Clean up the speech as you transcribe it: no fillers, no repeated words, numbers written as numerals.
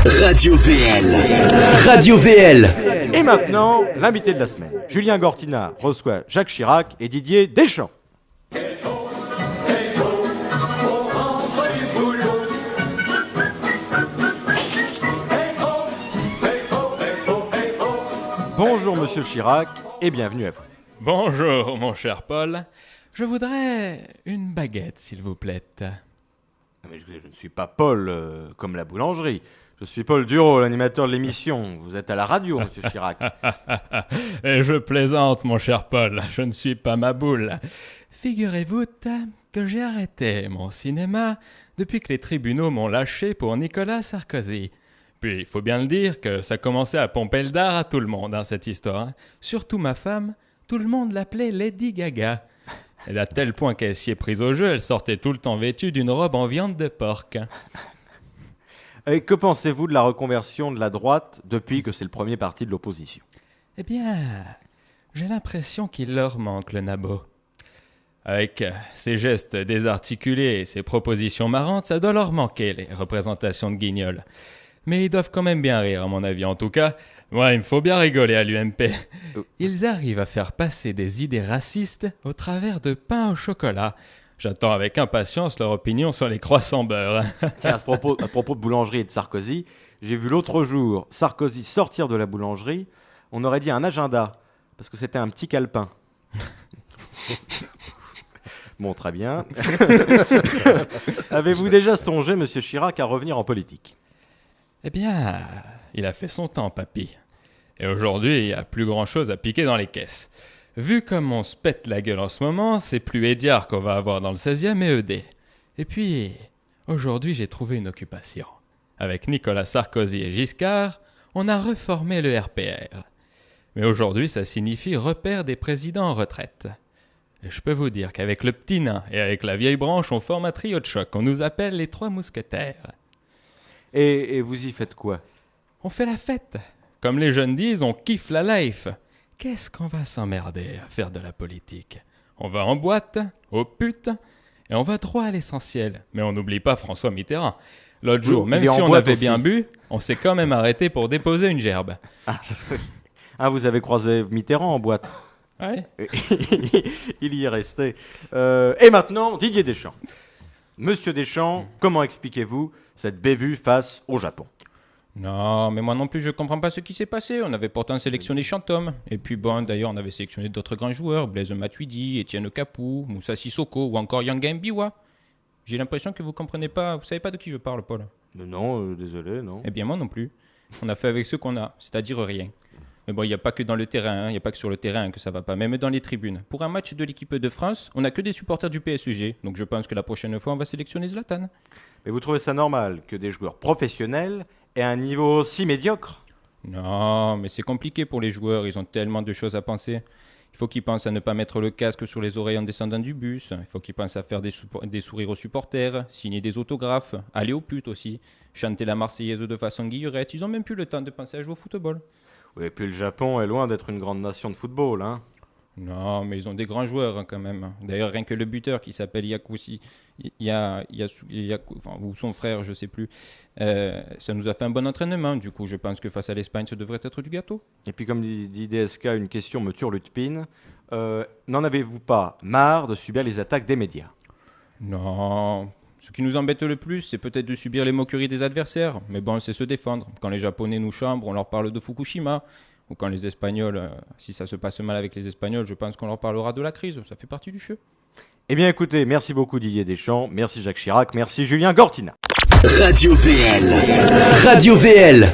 Radio VL. Radio VL. Et maintenant, l'invité de la semaine. Julien Gortina reçoit Jacques Chirac et Didier Deschamps. Bonjour Monsieur Chirac et bienvenue à vous. Bonjour mon cher Paul. Je voudrais une baguette s'il vous plaît. Mais je ne suis pas Paul comme la boulangerie. Je suis Paul Duro, l'animateur de l'émission. Vous êtes à la radio, Monsieur Chirac. Et je plaisante, mon cher Paul. Je ne suis pas ma boule. Figurez-vous que j'ai arrêté mon cinéma depuis que les tribunaux m'ont lâché pour Nicolas Sarkozy. Puis, il faut bien le dire que ça commençait à pomper le dard à tout le monde, cette histoire. Surtout ma femme, tout le monde l'appelait Lady Gaga. Et à tel point qu'elle s'y est prise au jeu, elle sortait tout le temps vêtue d'une robe en viande de porc. Et que pensez-vous de la reconversion de la droite depuis que c'est le premier parti de l'opposition ? Eh bien, j'ai l'impression qu'il leur manque le nabot. Avec ses gestes désarticulés et ses propositions marrantes, ça doit leur manquer, les représentations de guignols. Mais ils doivent quand même bien rire, à mon avis. En tout cas, moi, il me faut bien rigoler à l'UMP. Ils arrivent à faire passer des idées racistes au travers de pain au chocolat. J'attends avec impatience leur opinion sur les croissants beurre. Tiens, à propos de boulangerie et de Sarkozy, j'ai vu l'autre jour Sarkozy sortir de la boulangerie. On aurait dit un agenda, parce que c'était un petit calepin. Bon, très bien. Avez-vous déjà songé, Monsieur Chirac, à revenir en politique ? Eh bien, il a fait son temps, papy. Et aujourd'hui, il n'y a plus grand-chose à piquer dans les caisses. Vu comme on se pète la gueule en ce moment, c'est plus Hédiard qu'on va avoir dans le 16e, mais ED. Et puis, aujourd'hui, j'ai trouvé une occupation. Avec Nicolas Sarkozy et Giscard, on a reformé le RPR. Mais aujourd'hui, ça signifie repère des présidents en retraite. Et je peux vous dire qu'avec le petit nain et avec la vieille branche, on forme un trio de choc. On nous appelle les trois mousquetaires. Et vous y faites quoi ? On fait la fête. Comme les jeunes disent, on kiffe la life. Qu'est-ce qu'on va s'emmerder à faire de la politique ? On va en boîte, aux putes, et on va droit à l'essentiel. Mais on n'oublie pas François Mitterrand. L'autre jour, même si on avait bien bu, on s'est quand même arrêté pour déposer une gerbe. Ah, vous avez croisé Mitterrand en boîte ? Ouais. Il y est resté. Et maintenant, Didier Deschamps. Monsieur Deschamps, comment expliquez-vous cette bévue face au Japon ? Non, mais moi non plus, je comprends pas ce qui s'est passé. On avait pourtant sélectionné Chantôme. Et puis bon, d'ailleurs, on avait sélectionné d'autres grands joueurs. Blaise Matuidi, Etienne Capou, Moussa Sissoko ou encore Yanga Mbiwa. J'ai l'impression que vous comprenez pas, vous savez pas de qui je parle, Paul. Non, désolé, non. Eh bien, moi non plus. On a fait avec ce qu'on a, c'est-à-dire rien. Mais bon, il n'y a pas que dans le terrain, il n'y a pas que sur le terrain que ça va pas, même dans les tribunes. Pour un match de l'équipe de France, on n'a que des supporters du PSG. Donc je pense que la prochaine fois, on va sélectionner Zlatan. Mais vous trouvez ça normal que des joueurs professionnels aient un niveau aussi médiocre ? Non, mais c'est compliqué pour les joueurs, ils ont tellement de choses à penser. Il faut qu'ils pensent à ne pas mettre le casque sur les oreilles en descendant du bus. Il faut qu'ils pensent à faire des sourires aux supporters, signer des autographes, aller aux putes aussi, chanter la Marseillaise de façon guillerette. Ils ont même plus le temps de penser à jouer au football. Oui, et puis le Japon est loin d'être une grande nation de football, hein. Non, mais ils ont des grands joueurs quand même. D'ailleurs, rien que le buteur qui s'appelle Yakushi, ou son frère, je sais plus, ça nous a fait un bon entraînement. Du coup, je pense que face à l'Espagne, ça devrait être du gâteau. Et puis, comme dit DSK, une question me turlupine. N'en avez-vous pas marre de subir les attaques des médias ? Non. Ce qui nous embête le plus, c'est peut-être de subir les moqueries des adversaires. Mais bon, c'est se défendre. Quand les Japonais nous chambrent, on leur parle de Fukushima. Ou quand les Espagnols, si ça se passe mal avec les Espagnols, je pense qu'on leur parlera de la crise. Ça fait partie du jeu. Eh bien, écoutez, merci beaucoup Didier Deschamps, merci Jacques Chirac, merci Julien Gortina. Radio VL. Radio VL.